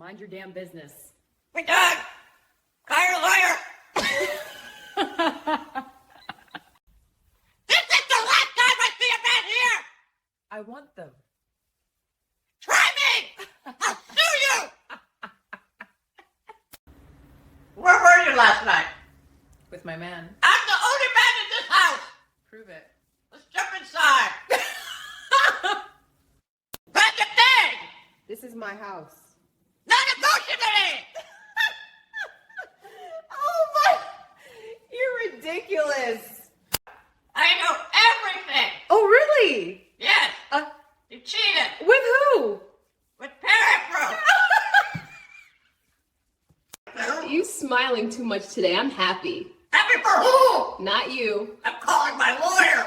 Mind your damn business. We're done. Hire a lawyer. This is the last time I see a man here. I want them. Try me. I'll sue you. Where were you last night? With my man. I'm the only man in this house. Prove it. Let's jump inside. Pack your thing. This is my house. Not negotiating. Oh my! You're ridiculous. I know everything. Oh really? Yes. You cheated With who? with Parrot. You smiling too much today. I'm happy. Happy for who? Not you. I'm calling my lawyer.